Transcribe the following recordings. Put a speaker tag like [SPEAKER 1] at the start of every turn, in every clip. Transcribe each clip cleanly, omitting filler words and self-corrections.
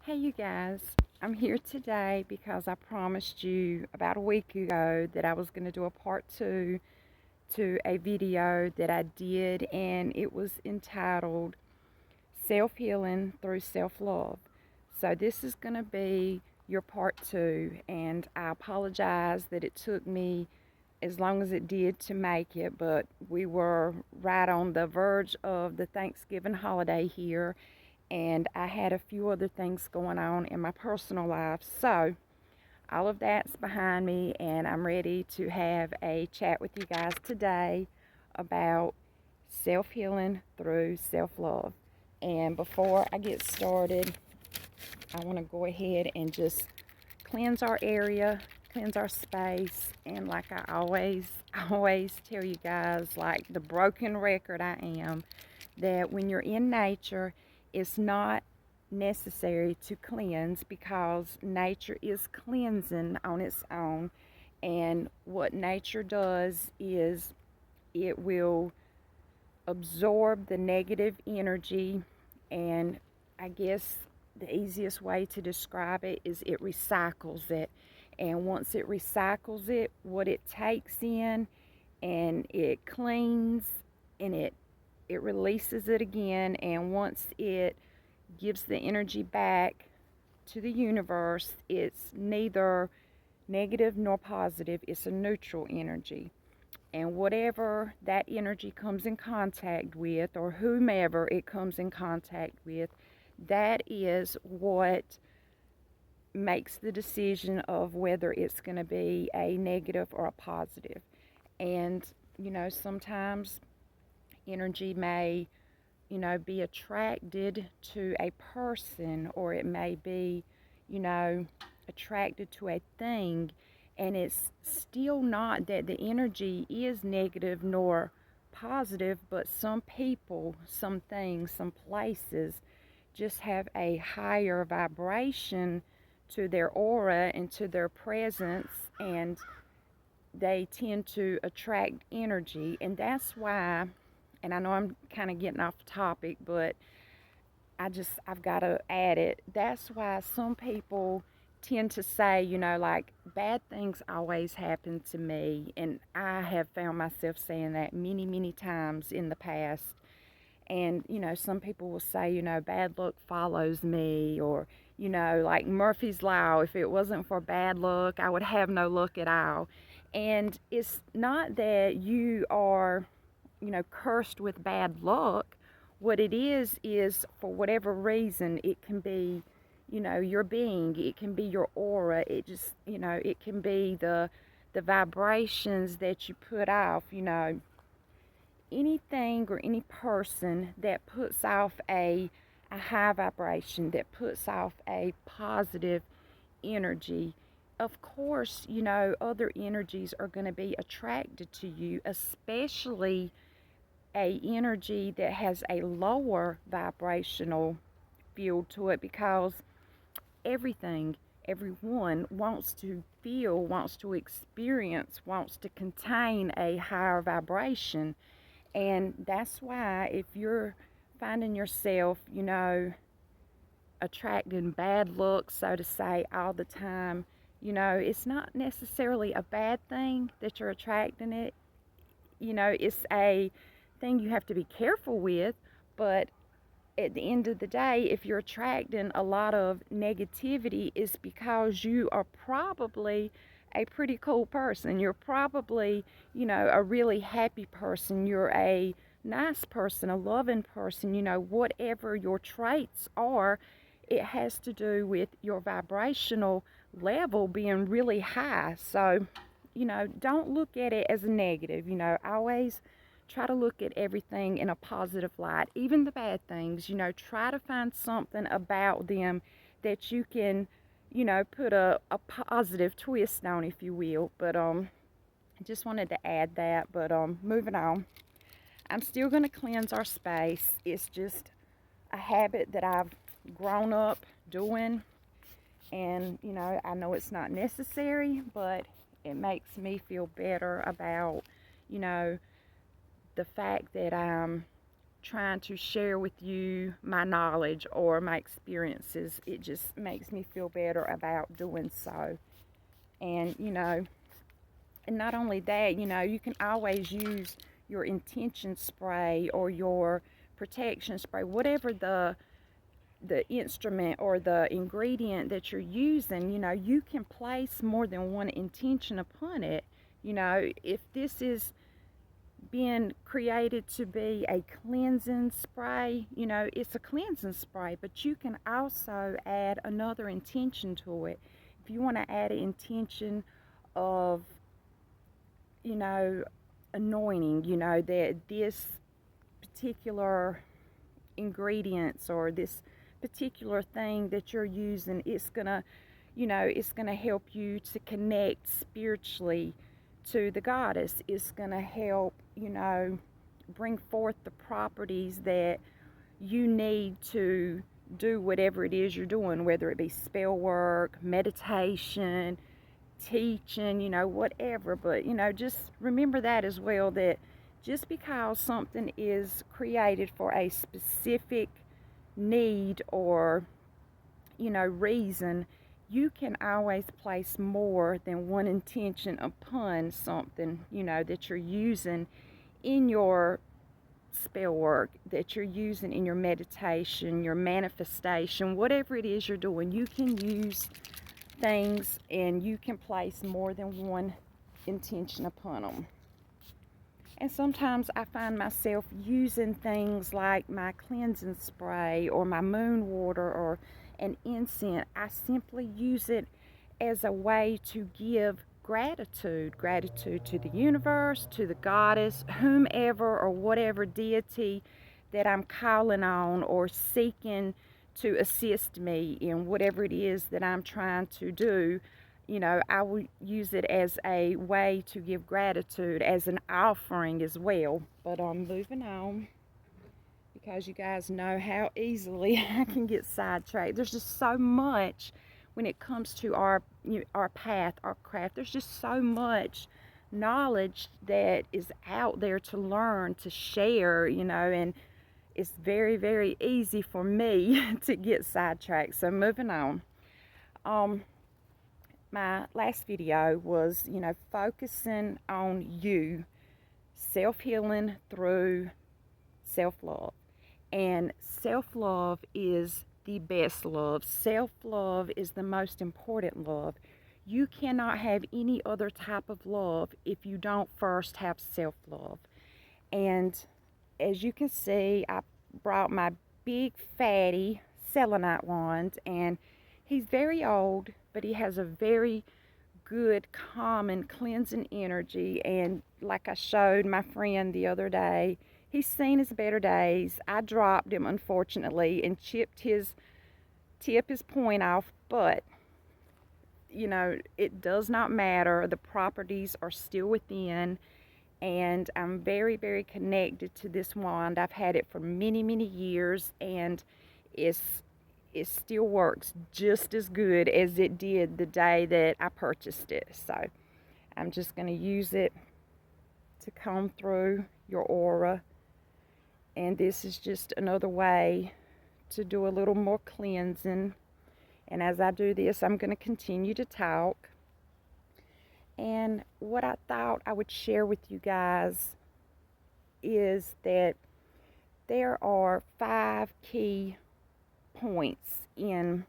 [SPEAKER 1] Hey you guys, I'm here today because I promised you about a week ago that I was going to do a part 2 to a video that I did, and it was entitled Self-Healing Through Self-Love. So this is going to be your part 2, and I apologize that it took me as long as it did to make it, but we were right on the verge of the Thanksgiving holiday here, and I had a few other things going on in my personal life. So all of that's behind me, and I'm ready to have a chat with you guys today about self-healing through self-love. And before I get started, I want to go ahead and just cleanse our area, cleanse our space, and like I always tell you guys, like the broken record I am, that when you're in nature, it's not necessary to cleanse because nature is cleansing on its own. And what nature does is it will absorb the negative energy, and I guess the easiest way to describe it is it recycles it. And once it recycles it, what it takes in and it cleans and it releases it again, and once it gives the energy back to the universe, it's neither negative nor positive, it's a neutral energy. And whatever that energy comes in contact with, or whomever it comes in contact with, that is what makes the decision of whether it's going to be a negative or a positive. And, sometimes energy may, be attracted to a person, or it may be, attracted to a thing, and it's still not that the energy is negative nor positive, but some people, some things, some places just have a higher vibration to their aura and to their presence, and they tend to attract energy. And that's why, and I know I'm kind of getting off topic, but I've got to add it. That's why some people tend to say, like, bad things always happen to me. And I have found myself saying that many times in the past. And, some people will say, bad luck follows me, or, like Murphy's Law, if it wasn't for bad luck, I would have no luck at all. And it's not that you are, cursed with bad luck. What it is for whatever reason, it can be, your being, it can be your aura, it just, it can be the vibrations that you put off, anything or any person that puts off a high vibration, that puts off a positive energy, of course, other energies are going to be attracted to you, especially a energy that has a lower vibrational field to it, because everyone wants to feel, wants to experience, wants to contain a higher vibration. And that's why if you're finding yourself, attracting bad luck, so to say, all the time, it's not necessarily a bad thing that you're attracting it. It's a thing you have to be careful with, but at the end of the day, if you're attracting a lot of negativity, it's because you are probably a pretty cool person. You're probably, a really happy person. You're a nice person, a loving person, whatever your traits are, it has to do with your vibrational level being really high. So, don't look at it as a negative. Always try to look at everything in a positive light, even the bad things. Try to find something about them that you can, put a positive twist on, if you will. But I just wanted to add that. But moving on, I'm still going to cleanse our space. It's just a habit that I've grown up doing, and I know it's not necessary, but it makes me feel better about, the fact that I'm trying to share with you my knowledge or my experiences. It just makes me feel better about doing so. And, and not only that, you can always use your intention spray or your protection spray, whatever the instrument or the ingredient that you're using. You can place more than one intention upon it. If this is being created to be a cleansing spray, it's a cleansing spray, but you can also add another intention to it. If you want to add an intention of, anointing, that this particular ingredients or this particular thing that you're using, it's gonna help you to connect spiritually to the goddess. It's gonna help bring forth the properties that you need to do whatever it is you're doing, whether it be spell work, meditation, teaching, whatever. But just remember that as well, that just because something is created for a specific need or reason, you can always place more than one intention upon something that you're using in your spell work, that you're using in your meditation, your manifestation, whatever it is you're doing. You can use things and you can place more than one intention upon them. And sometimes I find myself using things like my cleansing spray or my moon water or an incense. I simply use it as a way to give gratitude to the universe, to the goddess, whomever or whatever deity that I'm calling on or seeking to assist me in whatever it is that I'm trying to do. I will use it as a way to give gratitude, as an offering as well. But I'm moving on, because you guys know how easily I can get sidetracked. There's just so much when it comes to our path, our craft. There's just so much knowledge that is out there to learn, to share, and it's very, very easy for me to get sidetracked. So moving on. My last video was, focusing on you, self-healing through self-love. And self-love is the best love. Self-love is the most important love. You cannot have any other type of love if you don't first have self-love. And as you can see, I brought my big fatty selenite wand, and he's very old, but he has a very good, calming, cleansing energy. And like I showed my friend the other day, he's seen his better days. I dropped him, unfortunately, and chipped his point off, but it does not matter. The properties are still within, and I'm very, very connected to this wand. I've had it for many, many years, and it still works just as good as it did the day that I purchased it. So I'm just going to use it to comb through your aura. And this is just another way to do a little more cleansing. And as I do this, I'm going to continue to talk. And what I thought I would share with you guys is that there are 5 key points in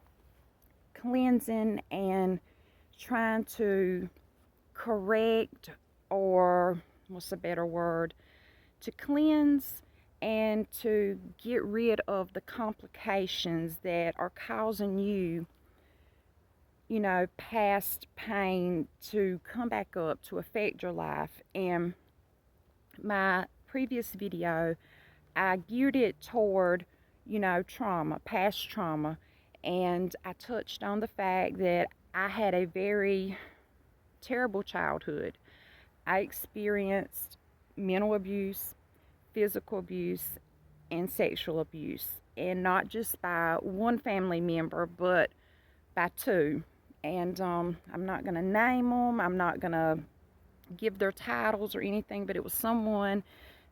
[SPEAKER 1] cleansing and trying to correct, or what's a better word, to cleanse and to get rid of the complications that are causing you, past pain to come back up, to affect your life. And my previous video, I geared it toward trauma, past trauma, and I touched on the fact that I had a very terrible childhood. I experienced mental abuse, physical abuse, and sexual abuse, and not just by one family member, but by 2. And I'm not going to name them, I'm not going to give their titles or anything, but it was someone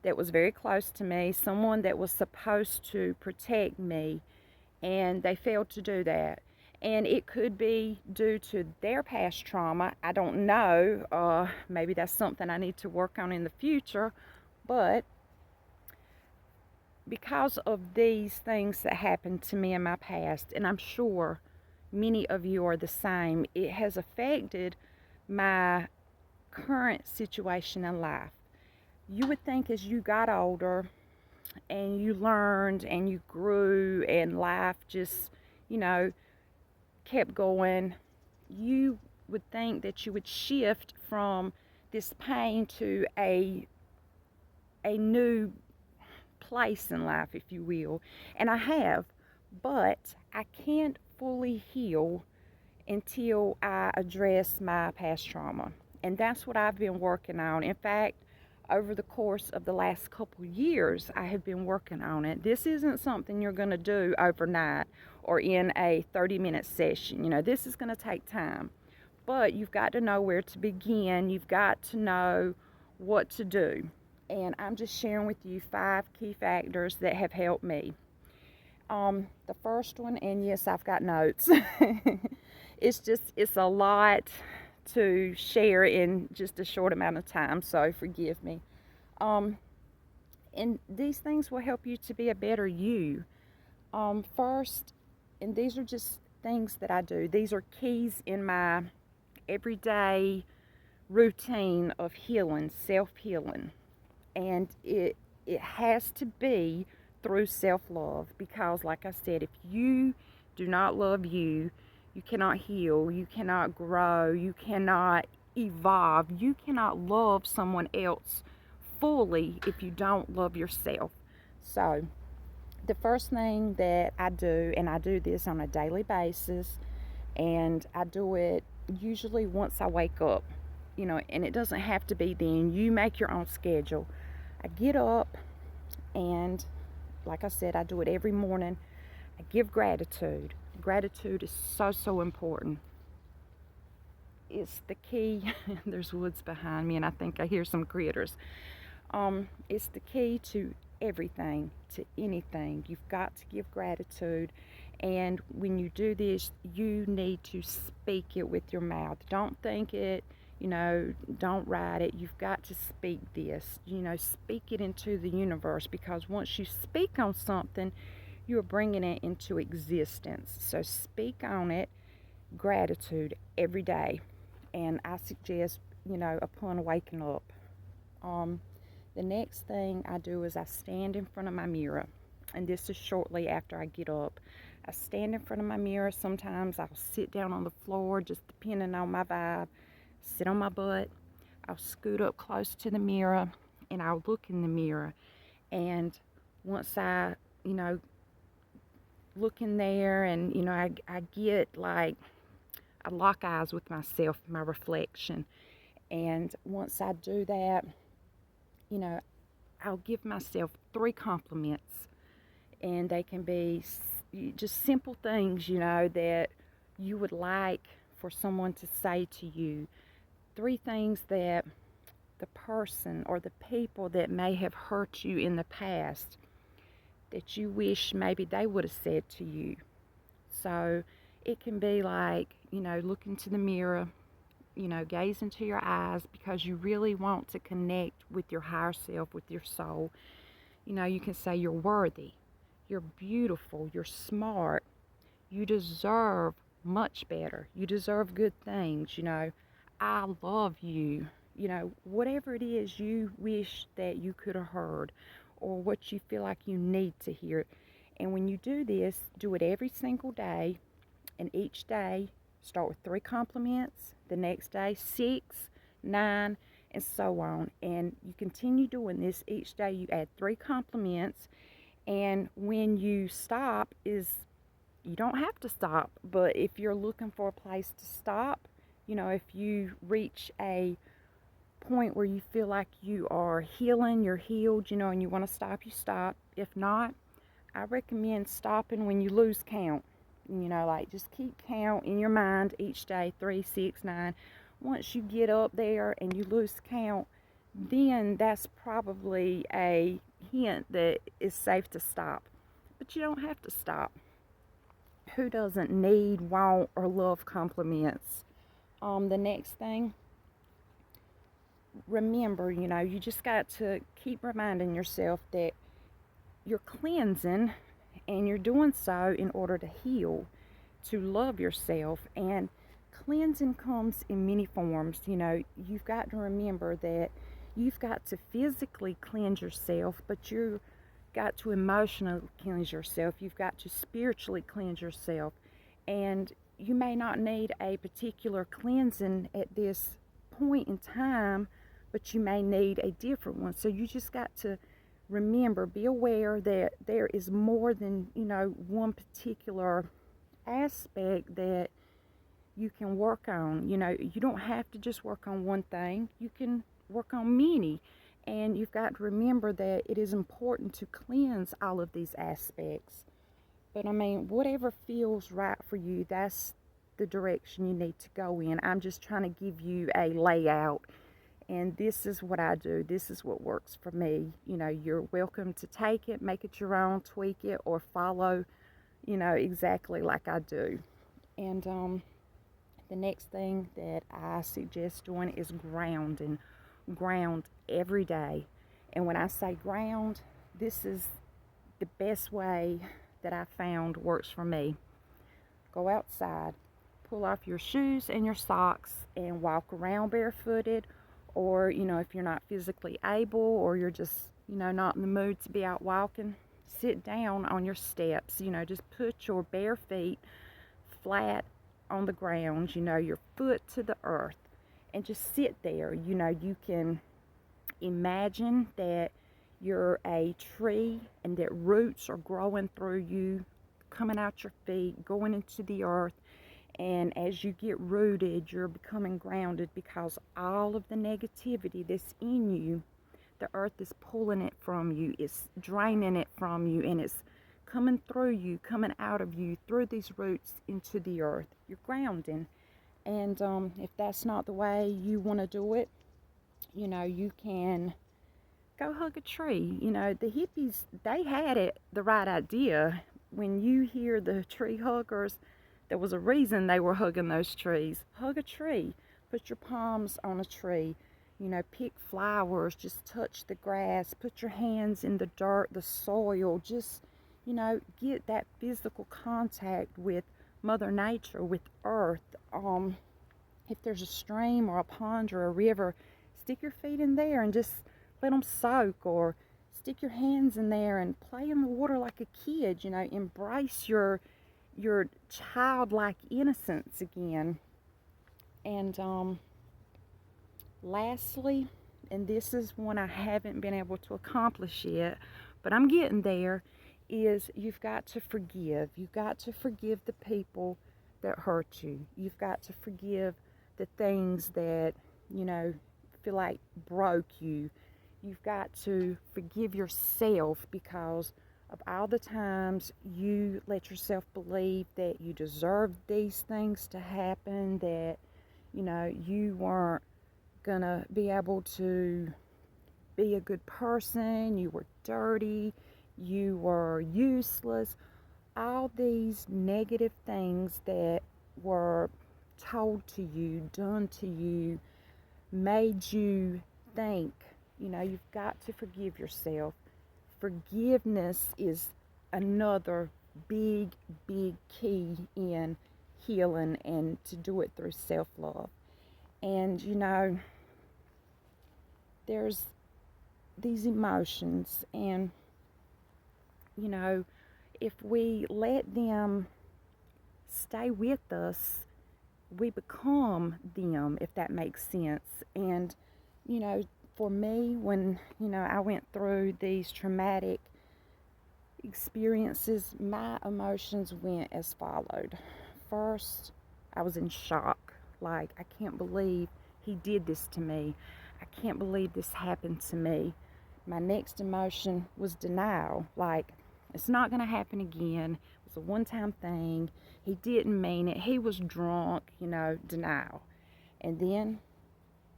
[SPEAKER 1] that was very close to me, someone that was supposed to protect me, and they failed to do that. And it could be due to their past trauma. I don't know. Maybe that's something I need to work on in the future. But because of these things that happened to me in my past, and I'm sure many of you are the same, it has affected my current situation in life. You would think as you got older and you learned and you grew and life just, you know, kept going, you would think that you would shift from this pain to a new place in life, if you will. And I have, but I can't fully heal until I address my past trauma. And that's what I've been working on. In fact, over the course of the last couple years, I have been working on it. This isn't something you're going to do overnight or in a 30-minute session. You know, this is going to take time. But you've got to know where to begin. You've got to know what to do. And I'm just sharing with you 5 key factors that have helped me. The first one, and yes, I've got notes. It's a lot to share in just a short amount of time, so forgive me. And these things will help you to be a better you. First, and these are just things that I do. These are keys in my everyday routine of healing, self-healing. And it has to be through self-love, because like I said, if you do not love you, you cannot heal, you cannot grow, you cannot evolve, you cannot love someone else fully if you don't love yourself. So the first thing that I do, and I do this on a daily basis, and I do it usually once I wake up, you know, and it doesn't have to be then. You make your own schedule. I get up, and like I said, I do it every morning. I give gratitude. Gratitude is so important. It's the key. There's woods behind me, and I think I hear some critters. It's the key to everything, to anything. You've got to give gratitude. And when you do this, you need to speak it with your mouth. Don't think it, you know, don't write it. You've got to speak this, you know, speak it into the universe, because once you speak on something, you're bringing it into existence. So speak on it, gratitude, every day. And I suggest, you know, upon waking up. The next thing I do is I stand in front of my mirror, and this is shortly after I get up. I stand in front of my mirror. Sometimes I'll sit down on the floor, just depending on my vibe, sit on my butt. I'll scoot up close to the mirror, and I'll look in the mirror. And once I, you know, look in there, and, you know, I get like, I lock eyes with myself, my reflection. And once I do that, you know, I'll give myself 3 compliments, and they can be just simple things, you know, that you would like for someone to say to you. 3 things that the person or the people that may have hurt you in the past, that you wish maybe they would have said to you. So it can be like, you know, look into the mirror, you know, gaze into your eyes, because you really want to connect with your higher self, with your soul. You know, you can say you're worthy, you're beautiful, you're smart, you deserve much better, you deserve good things, you know, I love you, you know, whatever it is you wish that you could have heard, or what you feel like you need to hear. And when you do this, do it every single day, and each day start with 3 compliments, the next day 6, 9, and so on. And you continue doing this each day. You add 3 compliments, and when you stop, you don't have to stop, but if you're looking for a place to stop, you know, if you reach a point where you feel like you are healing, you're healed, you know, and you want to stop, you stop. If not, I recommend stopping when you lose count. You know, like just keep count in your mind each day, 3, 6, 9. Once you get up there and you lose count, then that's probably a hint that it's safe to stop. But you don't have to stop. Who doesn't need, want, or love compliments? The next thing, remember, you just got to keep reminding yourself that you're cleansing and you're doing so in order to heal, to love yourself. And cleansing comes in many forms. You've got to remember that you've got to physically cleanse yourself, but you've got to emotionally cleanse yourself. You've got to spiritually cleanse yourself. And you may not need a particular cleansing at this point in time, but you may need a different one. So you just got to remember, be aware that there is more than, one particular aspect that you can work on. You don't have to just work on one thing. You can work on many. And you've got to remember that it is important to cleanse all of these aspects. But whatever feels right for you, that's the direction you need to go in. I'm just trying to give you a layout. And this is what I do. This is what works for me. You're welcome to take it, make it your own, tweak it, or follow, exactly like I do. And the next thing that I suggest doing is grounding. Ground every day. And when I say ground, this is the best way that I found works for me. Go outside, pull off your shoes and your socks and walk around barefooted, or if you're not physically able, or you're just not in the mood to be out walking, sit down on your steps. Just put your bare feet flat on the ground, your foot to the earth, and just sit there. You can imagine that you're a tree and that roots are growing through you, coming out your feet, going into the earth. And as you get rooted, you're becoming grounded, because all of the negativity that's in you, the earth is pulling it from you, it's draining it from you, and it's coming through you, coming out of you, through these roots into the earth. You're grounding. And if that's not the way you want to do it, you can go hug a tree. The hippies, they had it the right idea. When you hear the tree huggers, there was a reason they were hugging those trees. Hug a tree. Put your palms on a tree. Pick flowers. Just touch the grass. Put your hands in the dirt, the soil. Just, get that physical contact with Mother Nature, with Earth. If there's a stream or a pond or a river, stick your feet in there and just let them soak, or stick your hands in there and play in the water like a kid. Embrace your childlike innocence again. And lastly, and this is one I haven't been able to accomplish yet, but I'm getting there, is you've got to forgive. You've got to forgive the people that hurt you. You've got to forgive the things that, feel like broke you. You've got to forgive yourself, because of all the times you let yourself believe that you deserved these things to happen, that, you weren't gonna be able to be a good person, you were dirty, you were useless. All these negative things that were told to you, done to you, made you think. You've got to forgive yourself. Forgiveness is another big, big key in healing, and to do it through self-love. And there's these emotions, and if we let them stay with us, we become them, if that makes sense. And for me, when I went through these traumatic experiences, my emotions went as followed. First, I was in shock. Like, I can't believe he did this to me. I can't believe this happened to me. My next emotion was denial. Like, it's not going to happen again. It was a one-time thing. He didn't mean it. He was drunk, denial. And then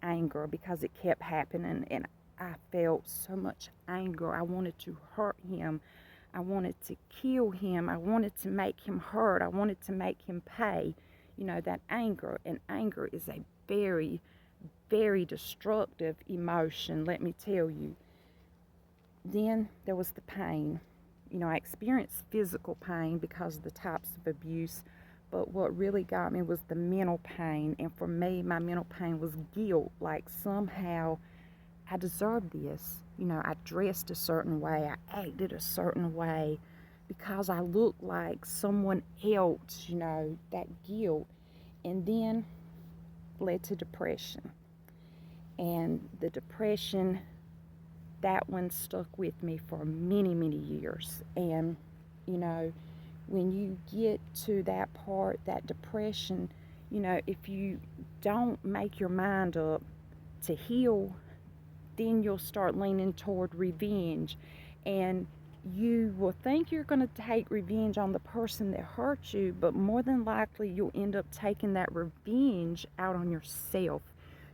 [SPEAKER 1] anger because it kept happening, and I felt so much anger. I wanted to hurt him. I wanted to kill him. I wanted to make him hurt. I wanted to make him pay. That anger. And anger is a very, very destructive emotion, let me tell you. Then there was the pain. I experienced physical pain because of the types of abuse, but what really got me was the mental pain. And for me, my mental pain was guilt, like somehow I deserved this. I dressed a certain way, I acted a certain way because I looked like someone else, that guilt. And then led to depression. And the depression, that one stuck with me for many, many years. And, when you get to that part, that depression, if you don't make your mind up to heal, then you'll start leaning toward revenge. And you will think you're going to take revenge on the person that hurt you, but more than likely you'll end up taking that revenge out on yourself.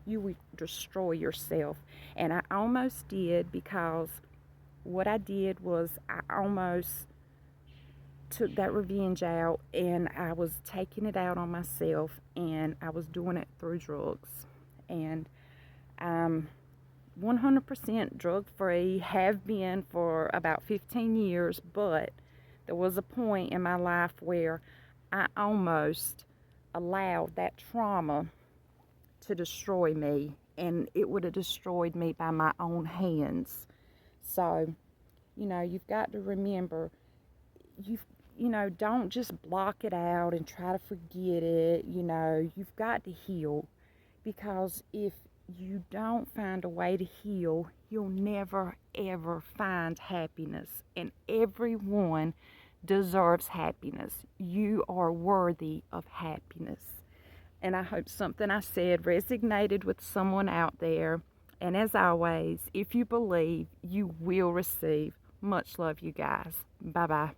[SPEAKER 1] You will destroy yourself. And I almost did, because what I did was I almost took that revenge out, and I was taking it out on myself, and I was doing it through drugs. And 100% drug free, have been for about 15 years, but there was a point in my life where I almost allowed that trauma to destroy me, and it would have destroyed me by my own hands. So, you've got to remember, don't just block it out and try to forget it. You've got to heal, because if you don't find a way to heal, you'll never ever find happiness. And everyone deserves happiness. You are worthy of happiness. And I hope something I said resonated with someone out there. And as always, if you believe, you will receive. Much love, you guys. Bye-bye.